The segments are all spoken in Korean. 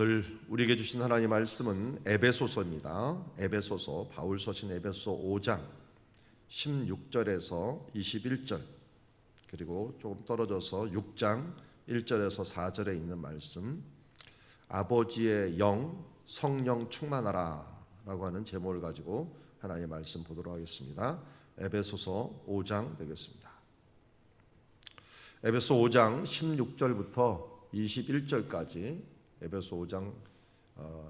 오늘 우리에게 주신 하나님의 말씀은 에베소서입니다. 에베소서, 바울 서신 에베소 5장 16절에서 21절, 그리고 조금 떨어져서 6장 1절에서 4절에 있는 말씀, 아버지의 영 성령 충만하라 라고 하는 제목을 가지고 하나님의 말씀 보도록 하겠습니다. 에베소서 5장 되겠습니다. 에베소 5장 16절부터 21절까지, 에베소 5장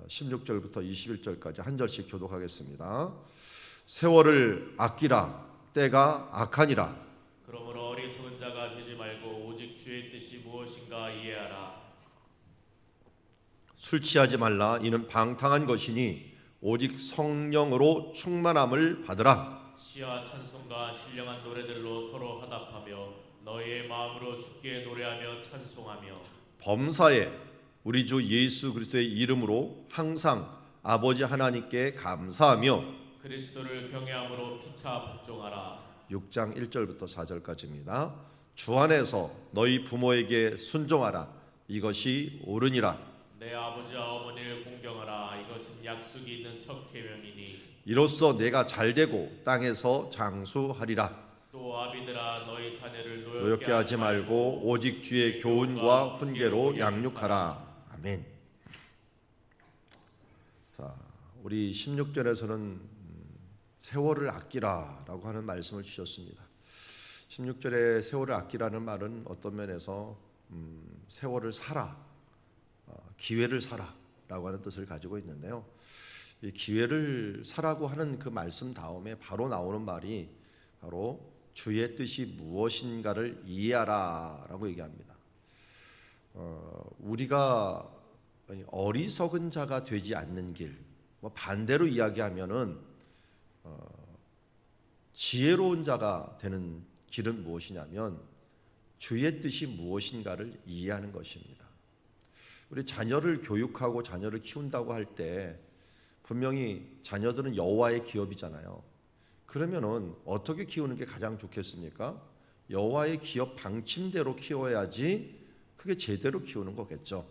16절부터 21절까지 한 절씩 교독하겠습니다. 세월을 아끼라, 때가 악하니라. 그러므로 어리석은 자가 되지 말고 오직 주의 뜻이 무엇인가 이해하라. 술 취하지 말라, 이는 방탕한 것이니 오직 성령으로 충만함을 받으라. 시와 찬송과 신령한 노래들로 서로 화답하며 너희의 마음으로 주께 노래하며 찬송하며 범사에 우리 주 예수 그리스도의 이름으로 항상 아버지 하나님께 감사하며 그리스도를 경외함으로 피차 복종하라. 6장 1절부터 4절까지입니다. 주 안에서 너희 부모에게 순종하라, 이것이 옳으니라. 내 아버지와 어머니를 공경하라. 이것은 약속이 있는 첫 계명이니 이로써 내가 잘되고 땅에서 장수하리라. 또 아비들아 너희 자녀를 노엽게 하지 말고 오직 주의 교훈과 훈계로 양육하라. 아멘. 자, 우리 16절에서는 세월을 아끼라라고 하는 말씀을 주셨습니다. 16절에 세월을 아끼라는 말은 어떤 면에서 세월을 살아, 기회를 살아라고 하는 뜻을 가지고 있는데요. 이 기회를 사라고 하는 그 말씀 다음에 바로 나오는 말이 바로 주의 뜻이 무엇인가를 이해하라라고 얘기합니다. 우리가 어리석은 자가 되지 않는 길, 반대로 이야기하면은 지혜로운 자가 되는 길은 무엇이냐면 주의 뜻이 무엇인가를 이해하는 것입니다. 우리 자녀를 교육하고 자녀를 키운다고 할 때 분명히 자녀들은 여호와의 기업이잖아요. 그러면은 어떻게 키우는 게 가장 좋겠습니까? 여호와의 기업 방침대로 키워야지 그게 제대로 키우는 거겠죠.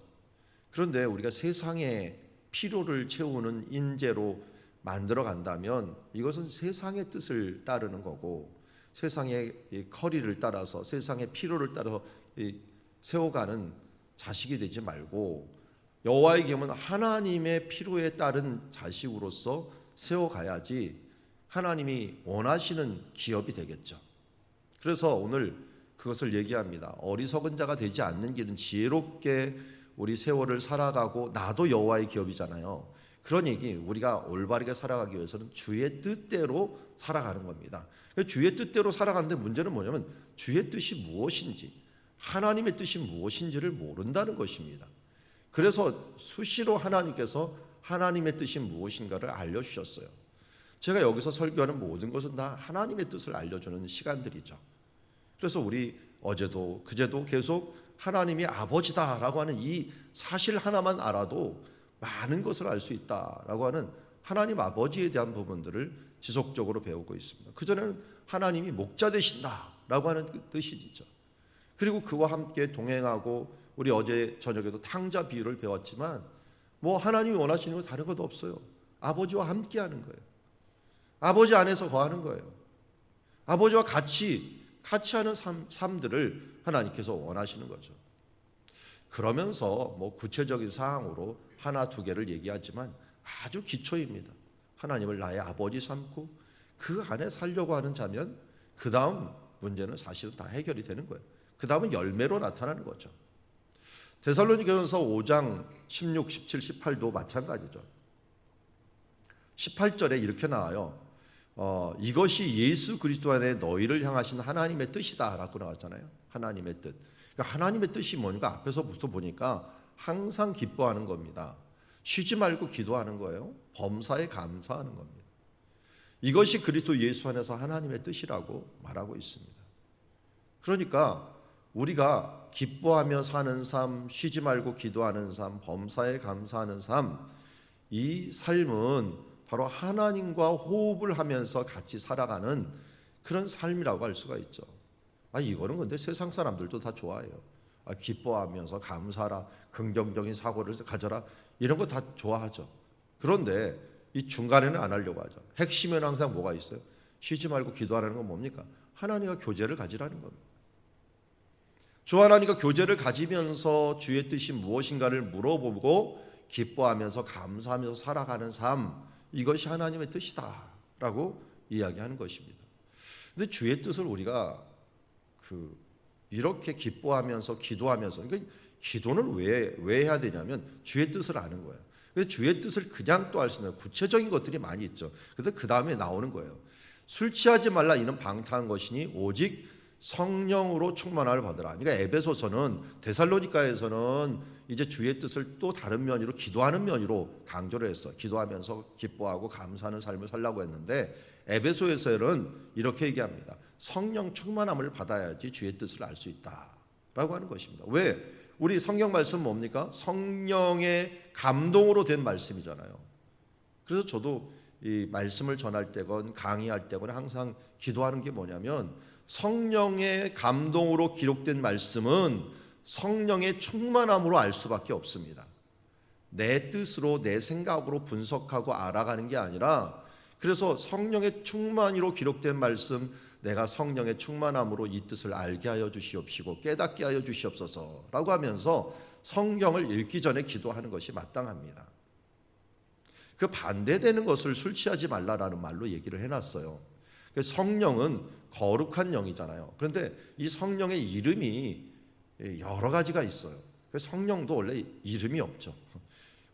그런데 우리가 세상의 필요를 채우는 인재로 만들어 간다면 이것은 세상의 뜻을 따르는 거고, 세상의 커리를 따라서 세상의 필요를 따라서 세워가는 자식이 되지 말고 여호와의 기업은 하나님의 필요에 따른 자식으로서 세워가야지 하나님이 원하시는 기업이 되겠죠. 그래서 오늘 그것을 얘기합니다. 어리석은 자가 되지 않는 길은 지혜롭게 우리 세월을 살아가고, 나도 여호와의 기업이잖아요. 그러니 우리가 올바르게 살아가기 위해서는 주의 뜻대로 살아가는 겁니다. 주의 뜻대로 살아가는데 문제는 뭐냐면 주의 뜻이 무엇인지, 하나님의 뜻이 무엇인지를 모른다는 것입니다. 그래서 수시로 하나님께서 하나님의 뜻이 무엇인가를 알려주셨어요. 제가 여기서 설교하는 모든 것은 다 하나님의 뜻을 알려주는 시간들이죠. 그래서 우리 어제도 그제도 계속 하나님이 아버지다라고 하는 이 사실 하나만 알아도 많은 것을 알 수 있다라고 하는 하나님 아버지에 대한 부분들을 지속적으로 배우고 있습니다. 그전에는 하나님이 목자 되신다라고 하는 그 뜻이죠. 그리고 그와 함께 동행하고, 우리 어제 저녁에도 탕자 비유를 배웠지만 하나님이 원하시는 건 다른 것도 없어요. 아버지와 함께 하는 거예요. 아버지 안에서 거하는 거예요. 아버지와 같이 하는 삶들을 하나님께서 원하시는 거죠. 그러면서 구체적인 사항으로 하나 두 개를 얘기하지만 아주 기초입니다. 하나님을 나의 아버지 삼고 그 안에 살려고 하는 자면 그 다음 문제는 사실은 다 해결이 되는 거예요. 그 다음은 열매로 나타나는 거죠. 데살로니가전서 5장 16, 17, 18도 마찬가지죠. 18절에 이렇게 나와요. 이것이 예수 그리스도 안에 너희를 향하신 하나님의 뜻이다 라고 나왔잖아요. 하나님의 뜻. 그러니까 하나님의 뜻이 뭔가 앞에서부터 보니까 항상 기뻐하는 겁니다. 쉬지 말고 기도하는 거예요. 범사에 감사하는 겁니다. 이것이 그리스도 예수 안에서 하나님의 뜻이라고 말하고 있습니다. 그러니까 우리가 기뻐하며 사는 삶, 쉬지 말고 기도하는 삶, 범사에 감사하는 삶, 이 삶은 바로 하나님과 호흡을 하면서 같이 살아가는 그런 삶이라고 할 수가 있죠. 이거는 근데 세상 사람들도 다 좋아해요. 기뻐하면서 감사하라, 긍정적인 사고를 가져라. 이런 거 다 좋아하죠. 그런데 이 중간에는 안 하려고 하죠. 핵심에는 항상 뭐가 있어요? 쉬지 말고 기도하라는 건 뭡니까? 하나님과 교제를 가지라는 겁니다. 주 하나님과 교제를 가지면서 주의 뜻이 무엇인가를 물어보고 기뻐하면서 감사하면서 살아가는 삶, 이것이 하나님의 뜻이다라고 이야기하는 것입니다. 근데 주의 뜻을 우리가 이렇게 기뻐하면서 기도하면서, 그러니까 기도는 왜 해야 되냐면 주의 뜻을 아는 거예요. 근데 주의 뜻을 그냥 또 알 수 있는 구체적인 것들이 많이 있죠. 그런데 그 다음에 나오는 거예요. 술 취하지 말라 이는 방탕한 것이니 오직 성령으로 충만함을 받으라. 그러니까 에베소서는, 데살로니가에서는 이제 주의 뜻을 또 다른 면으로, 기도하는 면으로 강조를 했어. 기도하면서 기뻐하고 감사하는 삶을 살라고 했는데 에베소에서는 이렇게 얘기합니다. 성령 충만함을 받아야지 주의 뜻을 알 수 있다라고 하는 것입니다. 왜? 우리 성경 말씀 뭡니까? 성령의 감동으로 된 말씀이잖아요. 그래서 저도 이 말씀을 전할 때건 강의할 때건 항상 기도하는 게 뭐냐면, 성령의 감동으로 기록된 말씀은 성령의 충만함으로 알 수밖에 없습니다. 내 뜻으로 내 생각으로 분석하고 알아가는 게 아니라, 그래서 성령의 충만히로 기록된 말씀, 내가 성령의 충만함으로 이 뜻을 알게 하여 주시옵시고 깨닫게 하여 주시옵소서라고 하면서 성경을 읽기 전에 기도하는 것이 마땅합니다. 그 반대되는 것을 술 취하지 말라라는 말로 얘기를 해놨어요. 성령은 거룩한 영이잖아요. 그런데 이 성령의 이름이 여러 가지가 있어요. 성령도 원래 이름이 없죠.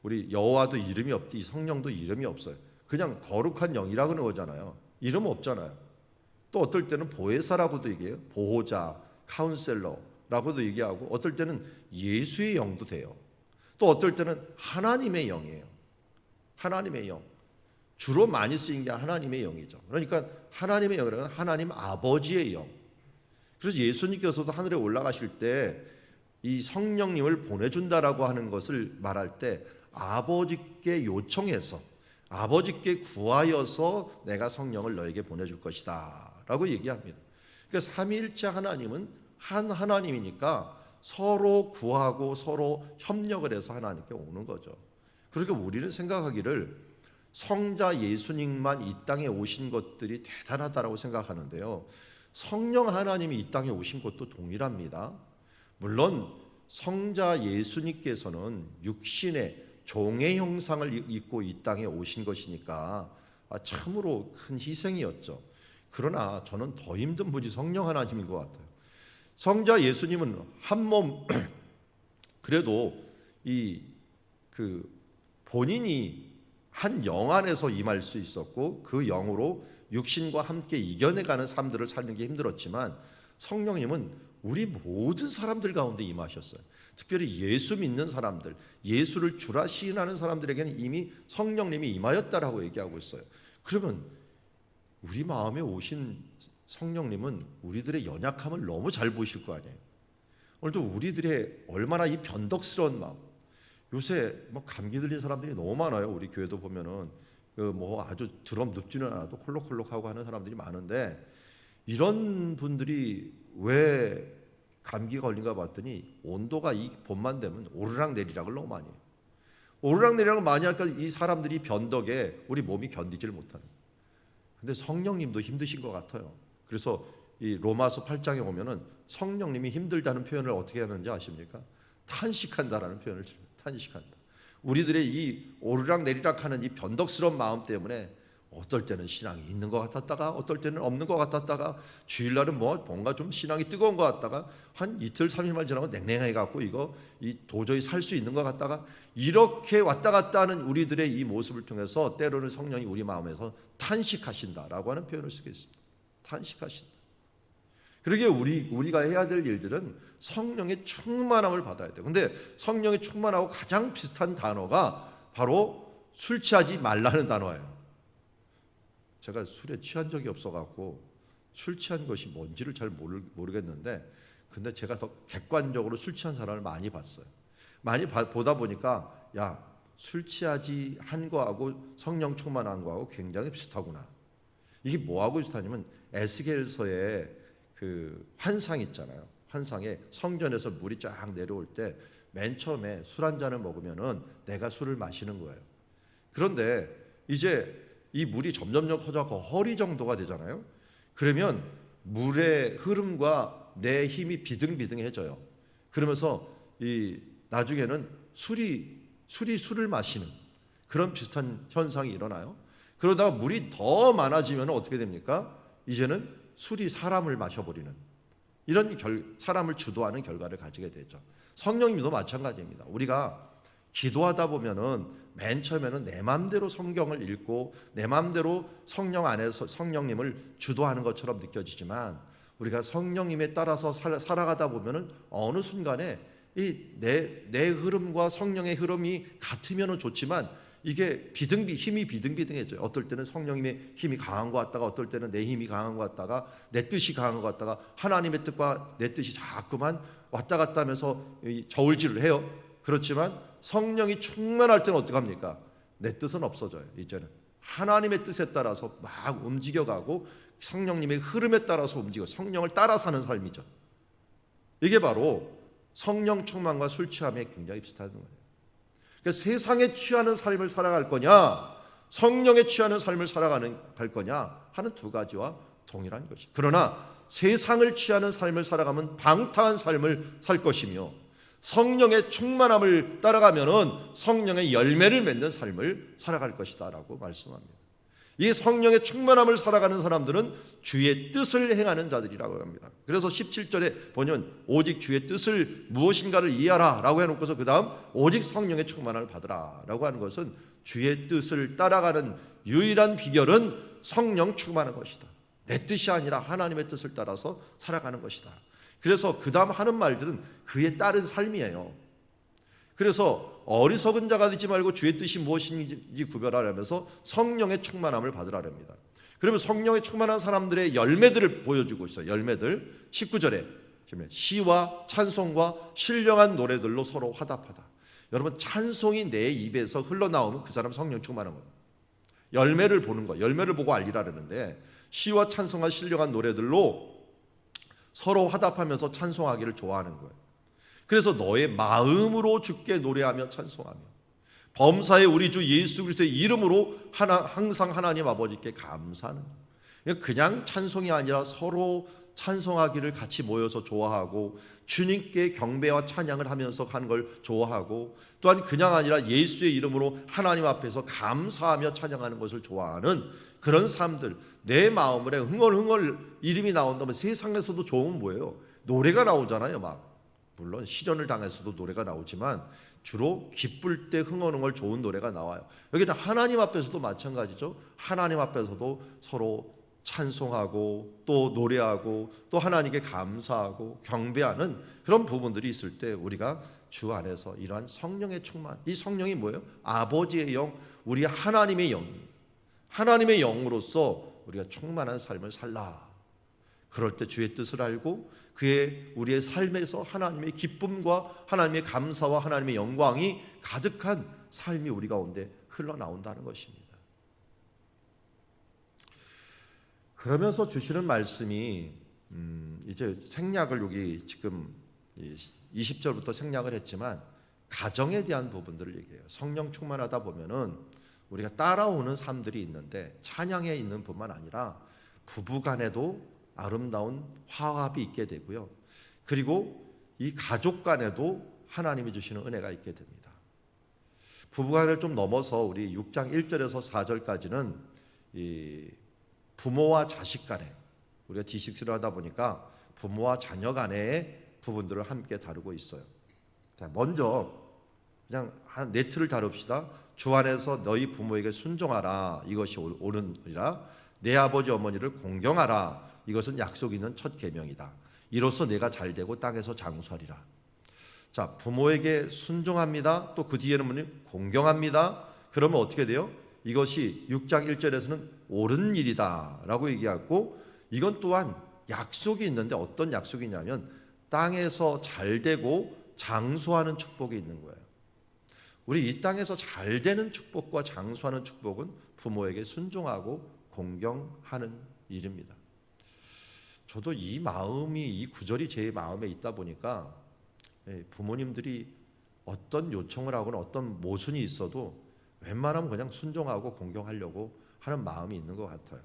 우리 여호와도 이름이 없지, 성령도 이름이 없어요. 그냥 거룩한 영이라고 하는 거잖아요. 이름 없잖아요. 또 어떨 때는 보혜사라고도 얘기해요. 보호자, 카운셀러라고도 얘기하고, 어떨 때는 예수의 영도 돼요. 또 어떨 때는 하나님의 영이에요. 하나님의 영. 주로 많이 쓰인 게 하나님의 영이죠. 그러니까 하나님의 영이라는 하나님 아버지의 영. 그래서 예수님께서도 하늘에 올라가실 때 이 성령님을 보내준다라고 하는 것을 말할 때 아버지께 요청해서, 아버지께 구하여서 내가 성령을 너에게 보내줄 것이다 라고 얘기합니다. 그러니까 삼위일체 하나님은 한 하나님이니까 서로 구하고 서로 협력을 해서 하나님께 오는 거죠. 그러니까 우리는 생각하기를 성자 예수님만 이 땅에 오신 것들이 대단하다라고 생각하는데요, 성령 하나님이 이 땅에 오신 것도 동일합니다. 물론 성자 예수님께서는 육신의 종의 형상을 입고 이 땅에 오신 것이니까 참으로 큰 희생이었죠. 그러나 저는 더 힘든 분이 성령 하나님인 것 같아요. 성자 예수님은 한 몸, 그래도 본인이 한 영 안에서 임할 수 있었고, 그 영으로 육신과 함께 이겨내가는 삶들을 사는 게 힘들었지만, 성령님은 우리 모든 사람들 가운데 임하셨어요. 특별히 예수 믿는 사람들, 예수를 주라 시인하는 사람들에게는 이미 성령님이 임하였다라고 얘기하고 있어요. 그러면 우리 마음에 오신 성령님은 우리들의 연약함을 너무 잘 보실 거 아니에요. 오늘도 우리들의 얼마나 이 변덕스러운 마음, 요새 감기 들린 사람들이 너무 많아요. 우리 교회도 보면은 아주 드럼 눕지는 않아도 콜록콜록하고 하는 사람들이 많은데, 이런 분들이 왜 감기 걸린가 봤더니 온도가 이 봄만 되면 오르락내리락을 너무 많이 해요. 오르락내리락을 많이 하니까 이 사람들이 변덕에 우리 몸이 견디지를 못하는. 근데 성령님도 힘드신 것 같아요. 그래서 이 로마서 8장에 오면은 성령님이 힘들다는 표현을 어떻게 하는지 아십니까? 탄식한다라는 표현을 씁니다. 탄식한다. 우리들의 이 오르락내리락하는 이 변덕스러운 마음 때문에 어떨 때는 신앙이 있는 것 같았다가 어떨 때는 없는 것 같았다가, 주일날은 뭔가 좀 신앙이 뜨거운 것 같다가 한 이틀 3일만 지나고 냉랭해 갖고 이거 도저히 살 수 있는 것 같다가, 이렇게 왔다 갔다 하는 우리들의 이 모습을 통해서 때로는 성령이 우리 마음에서 탄식하신다라고 하는 표현을 쓰겠습니다. 탄식하신다. 그러기에 우리가 해야 될 일들은 성령의 충만함을 받아야 돼요. 근데 성령의 충만하고 가장 비슷한 단어가 바로 술 취하지 말라는 단어예요. 제가 술에 취한 적이 없어갖고 술 취한 것이 뭔지를 잘 모르겠는데, 근데 제가 더 객관적으로 술 취한 사람을 많이 봤어요. 많이 보다 보니까 술 취하지 한 거하고 성령 충만한 거하고 굉장히 비슷하구나. 이게 뭐하고 비슷하냐면 에스겔서의 그 환상 있잖아요. 환상에 성전에서 물이 쫙 내려올 때 맨 처음에 술 한 잔을 먹으면은 내가 술을 마시는 거예요. 그런데 이제 이 물이 점점점 커져서 허리 정도가 되잖아요. 그러면 물의 흐름과 내 힘이 비등비등해져요. 그러면서 이 나중에는 술을 마시는 그런 비슷한 현상이 일어나요. 그러다가 물이 더 많아지면 어떻게 됩니까? 이제는 술이 사람을 마셔버리는 이런 사람을 주도하는 결과를 가지게 되죠. 성령님도 마찬가지입니다. 우리가 기도하다 보면은 맨 처음에는 내 마음대로 성경을 읽고 내 마음대로 성령 안에서 성령님을 주도하는 것처럼 느껴지지만 우리가 성령님에 따라서 살아가다 보면은 어느 순간에 이 내 흐름과 성령의 흐름이 같으면은 좋지만 이게 힘이 비등비등해져요. 어떨 때는 성령님의 힘이 강한 것 같다가 어떨 때는 내 힘이 강한 것 같다가 내 뜻이 강한 것 같다가 하나님의 뜻과 내 뜻이 자꾸만 왔다 갔다 하면서 저울질을 해요. 그렇지만 성령이 충만할 때는 어떡합니까? 내 뜻은 없어져요. 이제는 하나님의 뜻에 따라서 막 움직여가고 성령님의 흐름에 따라서 움직여 성령을 따라 사는 삶이죠. 이게 바로 성령 충만과 술 취함에 굉장히 비슷한 거예요. 그러니까 세상에 취하는 삶을 살아갈 거냐 성령에 취하는 삶을 살아갈 거냐 하는 두 가지와 동일한 것이. 그러나 세상을 취하는 삶을 살아가면 방탕한 삶을 살 것이며 성령의 충만함을 따라가면은 성령의 열매를 맺는 삶을 살아갈 것이다라고 말씀합니다. 이 성령의 충만함을 살아가는 사람들은 주의 뜻을 행하는 자들이라고 합니다. 그래서 17절에 보면 오직 주의 뜻을 무엇인가를 이해하라 라고 해놓고서 그 다음 오직 성령의 충만함을 받으라 라고 하는 것은 주의 뜻을 따라가는 유일한 비결은 성령 충만한 것이다. 내 뜻이 아니라 하나님의 뜻을 따라서 살아가는 것이다. 그래서 그 다음 하는 말들은 그에 따른 삶이에요. 그래서 어리석은 자가 되지 말고 주의 뜻이 무엇인지 구별하라면서 성령의 충만함을 받으라랍니다. 그러면 성령의 충만한 사람들의 열매들을 보여주고 있어요. 열매들 19절에 시와 찬송과 신령한 노래들로 서로 화답하다. 여러분 찬송이 내 입에서 흘러나오면 그 사람 성령 충만한 거예요. 열매를 보는 거예요. 열매를 보고 알리라는데 시와 찬송과 신령한 노래들로 서로 화답하면서 찬송하기를 좋아하는 거예요. 그래서 너의 마음으로 주께 노래하며 찬송하며 범사의 우리 주 예수 그리스도의 이름으로 항상 하나님 아버지께 감사하는 거예요. 그냥 찬송이 아니라 서로 찬송하기를 같이 모여서 좋아하고 주님께 경배와 찬양을 하면서 하는 걸 좋아하고 또한 그냥 아니라 예수의 이름으로 하나님 앞에서 감사하며 찬양하는 것을 좋아하는 그런 사람들. 내 마음에 흥얼흥얼 이름이 나온다면 세상에서도 좋은 뭐예요? 노래가 나오잖아요. 막 물론 시련을 당해서도 노래가 나오지만 주로 기쁠 때 흥얼흥얼 좋은 노래가 나와요. 여기는 하나님 앞에서도 마찬가지죠. 하나님 앞에서도 서로 찬송하고 또 노래하고 또 하나님께 감사하고 경배하는 그런 부분들이 있을 때 우리가 주 안에서 이러한 성령의 충만, 이 성령이 뭐예요? 아버지의 영, 우리 하나님의 영입니다. 하나님의 영으로서 우리가 충만한 삶을 살라. 그럴 때 주의 뜻을 알고 우리의 삶에서 하나님의 기쁨과 하나님의 감사와 하나님의 영광이 가득한 삶이 우리 가운데 흘러나온다는 것입니다. 그러면서 주시는 말씀이 이제 생략을 여기 지금 20절부터 생략을 했지만 가정에 대한 부분들을 얘기해요. 성령 충만하다 보면은 우리가 따라오는 삶들이 있는데 찬양에 있는 뿐만 아니라 부부간에도 아름다운 화합이 있게 되고요. 그리고 이 가족 간에도 하나님이 주시는 은혜가 있게 됩니다. 부부간을 좀 넘어서 우리 6장 1절에서 4절까지는 이 부모와 자식 간에 우리가 D6를 하다 보니까 부모와 자녀 간의 부분들을 함께 다루고 있어요. 자, 먼저 그냥 한 네 틀을 다룹시다. 주 안에서 너희 부모에게 순종하라. 이것이 옳으니라. 내 아버지 어머니를 공경하라. 이것은 약속 있는 첫 계명이다. 이로써 내가 잘되고 땅에서 장수하리라. 자, 부모에게 순종합니다. 또 그 뒤에는 뭐니? 공경합니다. 그러면 어떻게 돼요? 이것이 6장 1절에서는 옳은 일이다 라고 얘기하고 이건 또한 약속이 있는데 어떤 약속이냐면 땅에서 잘되고 장수하는 축복이 있는 거예요. 우리 이 땅에서 잘되는 축복과 장수하는 축복은 부모에게 순종하고 공경하는 일입니다. 저도 이 구절이 제 마음에 있다 보니까 부모님들이 어떤 요청을 하거나 어떤 모순이 있어도 웬만하면 그냥 순종하고 공경하려고 하는 마음이 있는 것 같아요.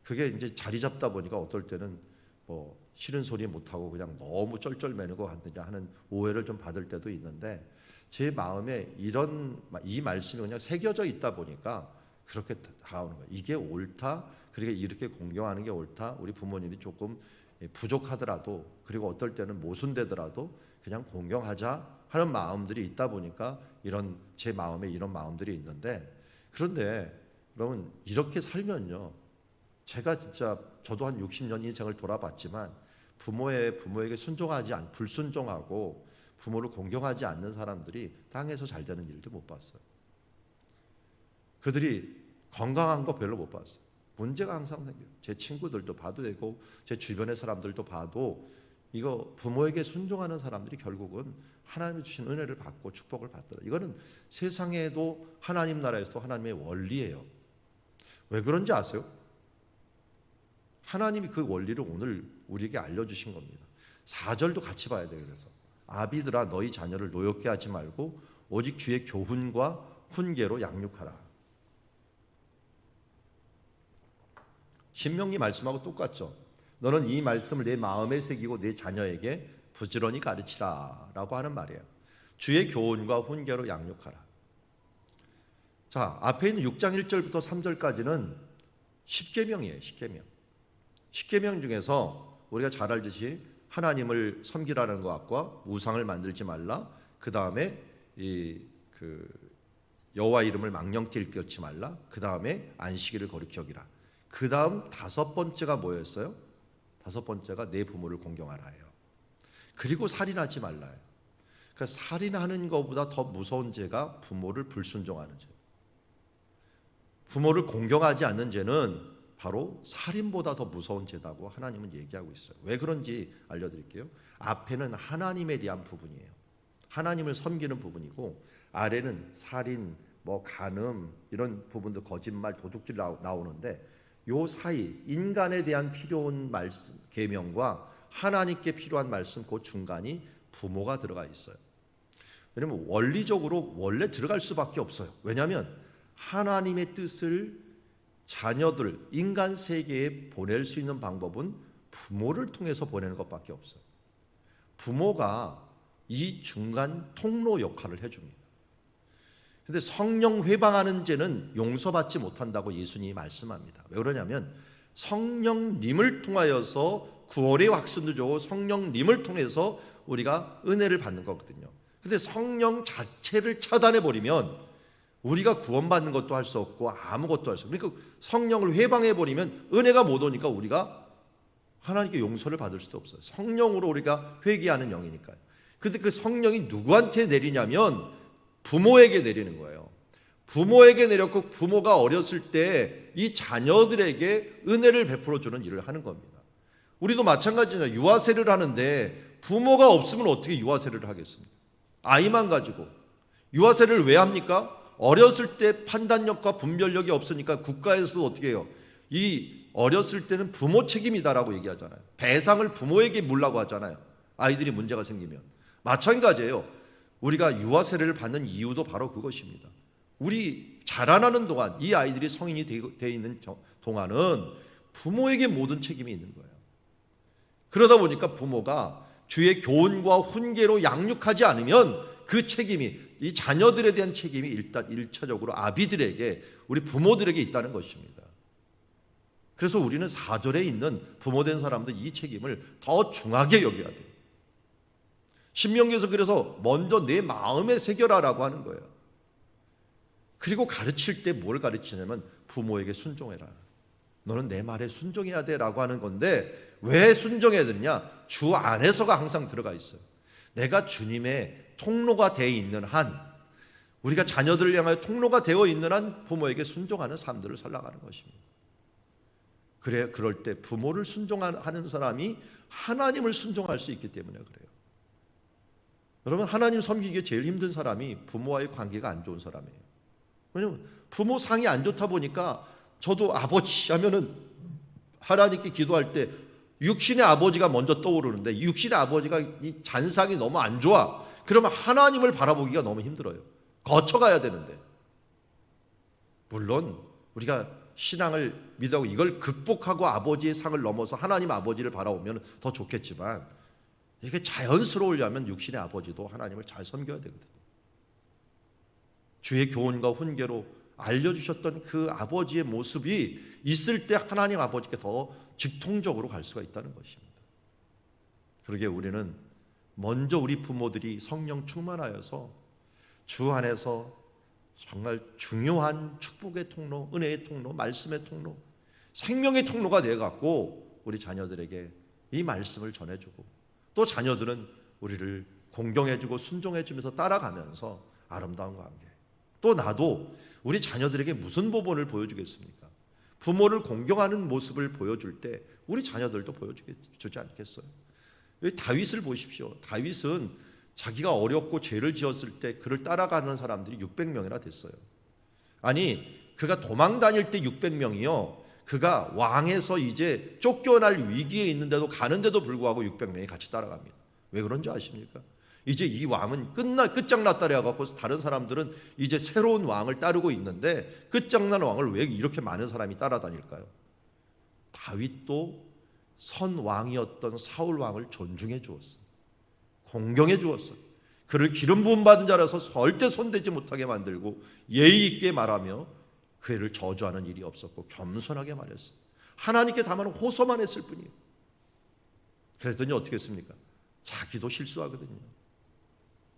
그게 이제 자리 잡다 보니까 어떨 때는 뭐 싫은 소리 못하고 그냥 너무 쩔쩔매는 것 같느냐 하는 오해를 좀 받을 때도 있는데, 제 마음에 이 말씀이 그냥 새겨져 있다 보니까 그렇게 다가오는 거예요. 이게 옳다, 그러니까 이렇게 공경하는 게 옳다, 우리 부모님이 조금 부족하더라도, 그리고 어떨 때는 모순되더라도 그냥 공경하자 하는 마음들이 있다 보니까 제 마음에 이런 마음들이 있는데, 그런데 여러분 이렇게 살면요, 제가 진짜 저도 한 60년 인생을 돌아봤지만 부모에게 불순종하고 부모를 공경하지 않는 사람들이 땅에서 잘 되는 일도 못 봤어요. 그들이 건강한 거 별로 못 봤어요. 문제가 항상 생겨요. 제 친구들도 봐도 되고 제 주변의 사람들도 봐도 이거 부모에게 순종하는 사람들이 결국은 하나님이 주신 은혜를 받고 축복을 받더라. 이거는 세상에도 하나님 나라에서도 하나님의 원리예요. 왜 그런지 아세요? 하나님이 그 원리를 오늘 우리에게 알려주신 겁니다. 4절도 같이 봐야 돼요. 그래서 아비들아 너희 자녀를 노엽게 하지 말고 오직 주의 교훈과 훈계로 양육하라. 신명기 말씀하고 똑같죠. 너는 이 말씀을 내 마음에 새기고 내 자녀에게 부지런히 가르치라 라고 하는 말이에요. 주의 교훈과 훈계로 양육하라. 자, 앞에 있는 6장 1절부터 3절까지는 10계명이에요. 10계명 중에서 우리가 잘 알듯이 하나님을 섬기라는 것과 우상을 만들지 말라, 그 다음에 여호와 이름을 망령되이 일컫지 말라, 그 다음에 안식일을 거룩히 여기라. 그 다음 5번째가 뭐였어요? 5번째가 내 부모를 공경하라예요. 그리고 살인하지 말라예요. 그러니까 살인하는 것보다 더 무서운 죄가 부모를 불순종하는 죄. 부모를 공경하지 않는 죄는 바로 살인보다 더 무서운 죄다고 하나님은 얘기하고 있어요. 왜 그런지 알려드릴게요. 앞에는 하나님에 대한 부분이에요. 하나님을 섬기는 부분이고, 아래는 살인, 간음 이런 부분도 거짓말, 도둑질 나오는데, 요 사이 인간에 대한 필요한 말씀, 계명과 하나님께 필요한 말씀, 그 중간이 부모가 들어가 있어요. 왜냐하면 원리적으로 원래 들어갈 수밖에 없어요. 왜냐하면 하나님의 뜻을 자녀들, 인간 세계에 보낼 수 있는 방법은 부모를 통해서 보내는 것밖에 없어요. 부모가 이 중간 통로 역할을 해줍니다. 그런데 성령 회방하는 죄는 용서받지 못한다고 예수님이 말씀합니다. 왜 그러냐면 성령님을 통하여서 구원의 확신도 주고 성령님을 통해서 우리가 은혜를 받는 거거든요. 그런데 성령 자체를 차단해버리면 우리가 구원받는 것도 할 수 없고 아무것도 할 수 없고, 그러니까 성령을 회방해버리면 은혜가 못 오니까 우리가 하나님께 용서를 받을 수도 없어요. 성령으로 우리가 회개하는 영이니까요. 근데 그 성령이 누구한테 내리냐면 부모에게 내리는 거예요. 부모에게 내렸고, 부모가 어렸을 때 이 자녀들에게 은혜를 베풀어주는 일을 하는 겁니다. 우리도 마찬가지잖아요. 유아세를 하는데 부모가 없으면 어떻게 유아세를 하겠습니까? 아이만 가지고. 유아세를 왜 합니까? 어렸을 때 판단력과 분별력이 없으니까 국가에서도 어떻게 해요? 이 어렸을 때는 부모 책임이다라고 얘기하잖아요. 배상을 부모에게 물라고 하잖아요. 아이들이 문제가 생기면. 마찬가지예요. 우리가 유아세례를 받는 이유도 바로 그것입니다. 우리 자라나는 동안, 이 아이들이 성인이 되어 있는 동안은 부모에게 모든 책임이 있는 거예요. 그러다 보니까 부모가 주의 교훈과 훈계로 양육하지 않으면 그 책임이, 이 자녀들에 대한 책임이 일단 1차적으로 아비들에게, 우리 부모들에게 있다는 것입니다. 그래서 우리는 4절에 있는 부모된 사람들 이 책임을 더 중하게 여겨야 돼요. 신명기에서 그래서 먼저 내 마음에 새겨라라고 하는 거예요. 그리고 가르칠 때 뭘 가르치냐면 부모에게 순종해라. 너는 내 말에 순종해야 돼라고 하는 건데, 왜 순종해야 되느냐? 주 안에서가 항상 들어가 있어요. 내가 주님의 통로가 되어 있는 한, 우리가 자녀들을 향하여 통로가 되어 있는 한 부모에게 순종하는 삶들을 살아가는 것입니다. 그럴 때 부모를 순종하는 사람이 하나님을 순종할 수 있기 때문에 그래요. 여러분, 하나님 섬기기에 제일 힘든 사람이 부모와의 관계가 안 좋은 사람이에요. 왜냐하면 부모 상이 안 좋다 보니까, 저도 아버지 하면은 하나님께 기도할 때 육신의 아버지가 먼저 떠오르는데, 육신의 아버지가 이 잔상이 너무 안 좋아. 그러면 하나님을 바라보기가 너무 힘들어요. 거쳐가야 되는데. 물론 우리가 신앙을 믿고 이걸 극복하고 아버지의 상을 넘어서 하나님 아버지를 바라보면 더 좋겠지만, 이게 자연스러우려면 육신의 아버지도 하나님을 잘 섬겨야 되거든요. 주의 교훈과 훈계로 알려주셨던 그 아버지의 모습이 있을 때 하나님 아버지께 더 직통적으로 갈 수가 있다는 것입니다. 그러게 우리는 먼저 우리 부모들이 성령 충만하여서 주 안에서 정말 중요한 축복의 통로, 은혜의 통로, 말씀의 통로, 생명의 통로가 되어갖고 우리 자녀들에게 이 말씀을 전해주고, 또 자녀들은 우리를 공경해주고 순종해주면서 따라가면서 아름다운 관계. 또 나도 우리 자녀들에게 무슨 모범을 보여주겠습니까? 부모를 공경하는 모습을 보여줄 때 우리 자녀들도 보여주지 않겠어요? 여기 다윗을 보십시오. 다윗은 자기가 어렵고 죄를 지었을 때 그를 따라가는 사람들이 600명이나 됐어요. 아니, 그가 도망 다닐 때 600명이요. 그가 왕에서 이제 쫓겨날 위기에 있는데도 가는데도 불구하고 600명이 같이 따라갑니다. 왜 그런지 아십니까? 이제 이 왕은 끝장났다 그래갖고 다른 사람들은 이제 새로운 왕을 따르고 있는데, 끝장난 왕을 왜 이렇게 많은 사람이 따라다닐까요? 다윗도 선 왕이었던 사울 왕을 존중해 주었어요. 공경해 주었어요. 그를 기름 부음 받은 자라서 절대 손대지 못하게 만들고 예의 있게 말하며 그를 저주하는 일이 없었고 겸손하게 말했어요. 하나님께 다만 호소만 했을 뿐이에요. 그랬더니 어떻게 했습니까? 자기도 실수하거든요.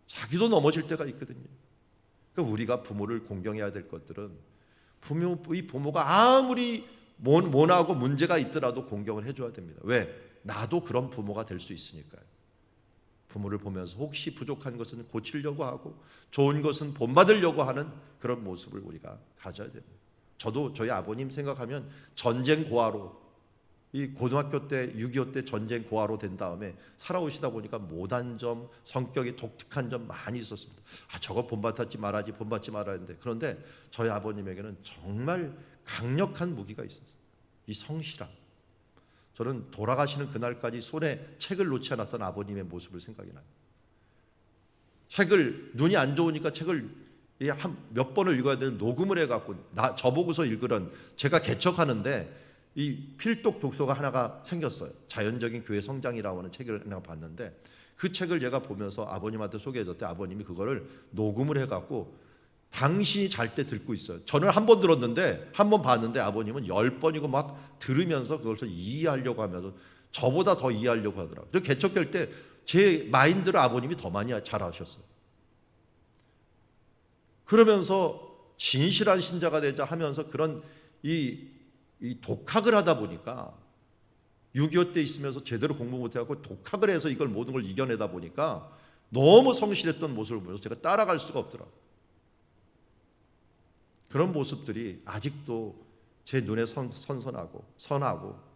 자기도 넘어질 때가 있거든요. 그러니까 우리가 부모를 공경해야 될 것들은 부모가 아무리 모나고 문제가 있더라도 공경을 해줘야 됩니다. 왜? 나도 그런 부모가 될 수 있으니까요. 부모를 보면서 혹시 부족한 것은 고치려고 하고 좋은 것은 본받으려고 하는 그런 모습을 우리가 가져야 됩니다. 저도 저희 아버님 생각하면 전쟁 고아로, 이 고등학교 때 6.25 때 전쟁 고아로 된 다음에 살아오시다 보니까 못한 점, 성격이 독특한 점 많이 있었습니다. 저거 본받지 말아야지, 본받지 말아야 하는데, 그런데 저희 아버님에게는 정말 강력한 무기가 있었어요. 이 성실함. 저는 돌아가시는 그날까지 손에 책을 놓지 않았던 아버님의 모습을 생각이 나요. 책을, 눈이 안 좋으니까 책을 몇 번을 읽어야 되는 녹음을 해갖고 저보고서 읽으란, 제가 개척하는데 이 필독 독서가 하나가 생겼어요. 자연적인 교회 성장이라고 하는 책을 하나 봤는데, 그 책을 제가 보면서 아버님한테 소개해줬대. 아버님이 그거를 녹음을 해갖고 당신이 잘 때 듣고 있어요. 저는 한 번 들었는데, 한 번 봤는데 아버님은 10번이고 막 들으면서 그것을 이해하려고 하면서 저보다 더 이해하려고 하더라고요. 개척할 때 제 마인드를 아버님이 더 많이 잘하셨어요. 그러면서 진실한 신자가 되자 하면서 그런 이 독학을 하다 보니까, 6.25 때 있으면서 제대로 공부 못해갖고 독학을 해서 이걸 모든 걸 이겨내다 보니까 너무 성실했던 모습을 보여서 제가 따라갈 수가 없더라고요. 그런 모습들이 아직도 제 눈에 선하고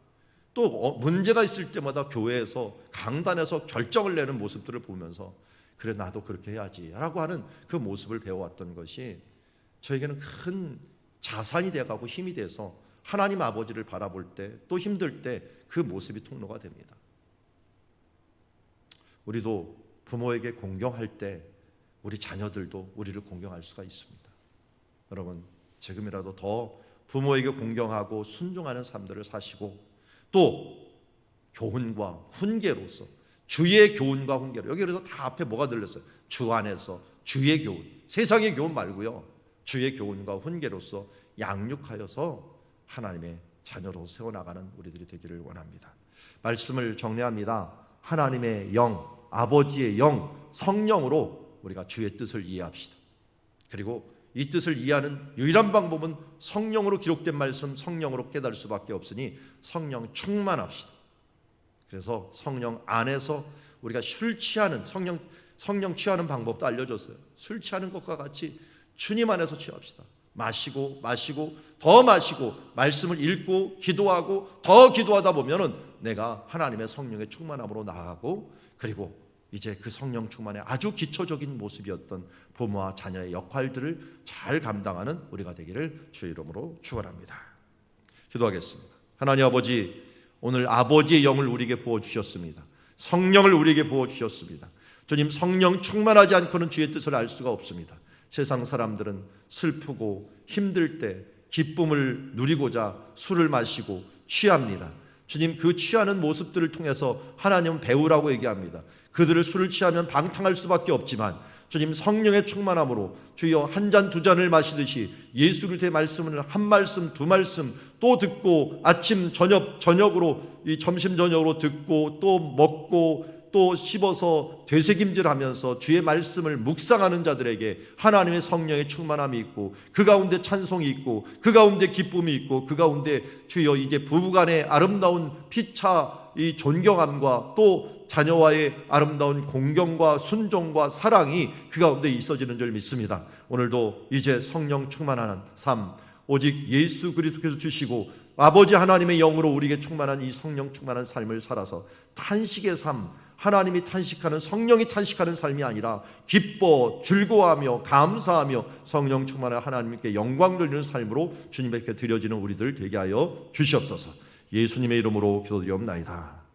또 문제가 있을 때마다 교회에서 강단에서 결정을 내는 모습들을 보면서, 그래 나도 그렇게 해야지 라고 하는 그 모습을 배워왔던 것이 저에게는 큰 자산이 돼가고 힘이 돼서 하나님 아버지를 바라볼 때, 또 힘들 때 그 모습이 통로가 됩니다. 우리도 부모에게 공경할 때 우리 자녀들도 우리를 공경할 수가 있습니다. 여러분, 지금이라도 더 부모에게 공경하고 순종하는 삶들을 사시고, 또 교훈과 훈계로서 주의 교훈과 훈계로, 여기 그래서 다 앞에 뭐가 들렸어요? 주 안에서 주의 교훈, 세상의 교훈 말고요, 주의 교훈과 훈계로서 양육하여서 하나님의 자녀로 세워나가는 우리들이 되기를 원합니다. 말씀을 정리합니다. 하나님의 영, 아버지의 영, 성령으로 우리가 주의 뜻을 이해합시다. 그리고 이 뜻을 이해하는 유일한 방법은 성령으로 기록된 말씀, 성령으로 깨달을 수밖에 없으니 성령 충만합시다. 그래서 성령 안에서 우리가 술 취하는, 성령 취하는 방법도 알려줬어요. 술 취하는 것과 같이 주님 안에서 취합시다. 마시고 더 마시고 말씀을 읽고 기도하고 더 기도하다 보면은 내가 하나님의 성령의 충만함으로 나아가고, 그리고 이제 그 성령 충만의 아주 기초적인 모습이었던 부모와 자녀의 역할들을 잘 감당하는 우리가 되기를 주의 이름으로 축원합니다. 기도하겠습니다. 하나님 아버지, 오늘 아버지의 영을 우리에게 부어주셨습니다. 성령을 우리에게 부어주셨습니다. 주님, 성령 충만하지 않고는 주의 뜻을 알 수가 없습니다. 세상 사람들은 슬프고 힘들 때 기쁨을 누리고자 술을 마시고 취합니다. 주님, 그 취하는 모습들을 통해서 하나님은 배우라고 얘기합니다. 그들을 술을 취하면 방탕할 수밖에 없지만 주님, 성령의 충만함으로 주여 한 잔 두 잔을 마시듯이 예수 그리스도의 말씀을 한 말씀 두 말씀 또 듣고 아침 저녁으로 이 점심 저녁으로 듣고 또 먹고 또 씹어서 되새김질하면서 주의 말씀을 묵상하는 자들에게 하나님의 성령의 충만함이 있고 그 가운데 찬송이 있고 그 가운데 기쁨이 있고 그 가운데 주여 이제 부부간의 아름다운 피차 이 존경함과 또 자녀와의 아름다운 공경과 순종과 사랑이 그 가운데 있어지는 줄 믿습니다. 오늘도 이제 성령 충만한 삶, 오직 예수 그리스도께서 주시고 아버지 하나님의 영으로 우리에게 충만한 이 성령 충만한 삶을 살아서 탄식의 삶, 하나님이 탄식하는, 성령이 탄식하는 삶이 아니라 기뻐 즐거워하며 감사하며 성령 충만한 하나님께 영광 돌리는 삶으로 주님께 드려지는 우리들 되게 하여 주시옵소서. 예수님의 이름으로 기도드리옵나이다.